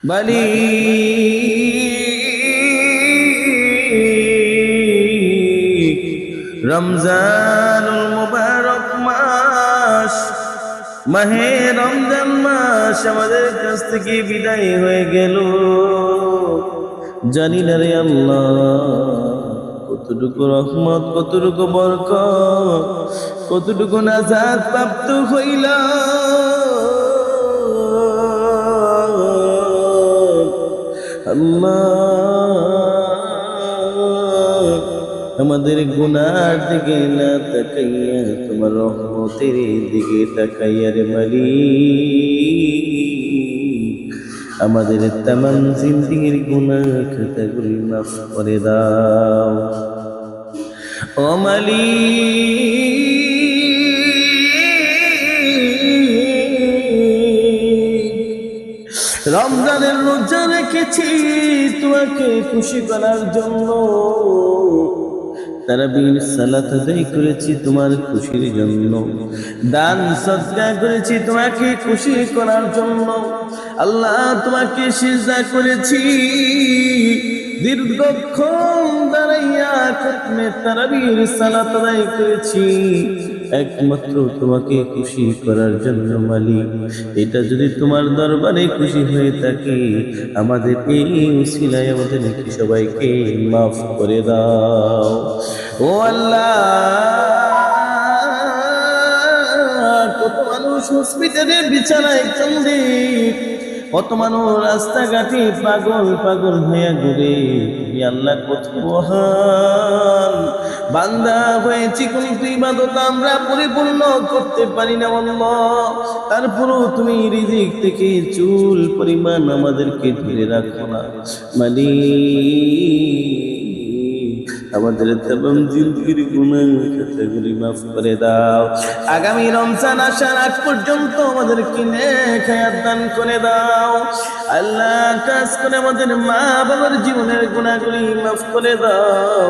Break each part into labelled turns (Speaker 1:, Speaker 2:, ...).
Speaker 1: বলি রমজানুল মুবারক মাস, মাহে রমজান মাস আমাদের কাছ থেকে বিদায় হয়ে গেল। জানি না রে আল্লাহ কতটুকু রহমত, কতটুকু বরকত, কতটুকু নাজাত প্রাপ্ত হইলাম। আল্লাহ আমাদের গুনার দিকে না তাকাইয়া তোমার রহমতের দিকে তাকাইয়া রে মালিক আমাদের তামাম জিন্দেগির গুনাহ খাতাগুলি মাফ করে দাও ও মালিক। রমজানের রোজা রেখেছি তোমাকে খুশি করার জন্য, তারাবির সালাত আদায় করেছি তোমার খুশির জন্য, দান সদকা করেছি তোমাকে খুশি করার জন্য। আল্লাহ তোমাকে সিজদা করেছি, দীর্ঘক্ষণ দাঁড়াইয়া খতমে তারাবির সালাত আদায় করেছি একমাত্র তোমাকে খুশি করার জন্য মালিক। এটা যদি তোমার দরবারে খুশি হয়ে থাকে আমাদের এই উসিলায় আমাদের সবাইকে মাফ করে দাও ও আল্লাহ। কত মানুষ হসপিটালে বিছানায় কান্দে, কত মানুষ রাস্তাঘাটে পাগল পাগল হয়ে ঘুরে। তুমি আল্লাহ কত মহান, বান্দা হয়েছি কিন্তু ইবাদত আমরা পরিপূর্ণ করতে পারি না আল্লাহ। তারপরও তুমি রিজিক থেকে চুল পরিমাণ আমাদেরকে ধরে রাখো না মালিক। আমাদের তামাম জিন্দেগির গুনাহ খাতাগুলি মাফ করে দাও। আগামী রমজান আসার আগ পর্যন্ত আমাদেরকে নেক হায়াত দান করে দাও আল্লাহ। কাজ করে আমাদের মা বাবার জীবনের গুনাহগুলি মাফ করে দাও।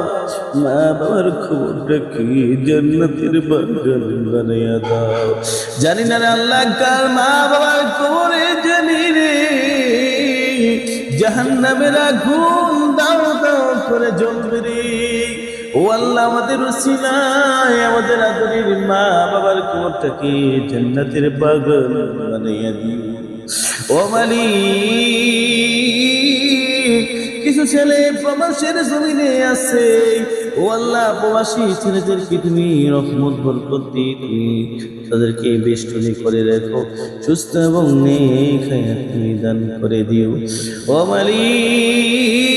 Speaker 1: মা বাবার খবরটা কি জান্নাতের বাগান বানাইয়া দাও। জানি না রে আল্লাহ কার মা বাবার কবরে জানি রে জাহান্নামের আগুন দাও দাও করে জ্বলবে রে ও আল্লাহ। আমাদের উসিলায় আমাদের আদরের মা বাবার কবরটাকে জান্নাতের বাগান বানাইয়া দিও ও মালিক। কিছু ছেলে প্রবাসের জমিনে আছে ও আল্লাহ, প্রবাসী ছেলেদেরকে তুমি রহমত বরকত দিয়ে তুমি তাদেরকে বেষ্টনী করে রেখো, সুস্থ এবং নেক হায়াত তুমি দান করে দিও ও মালিক।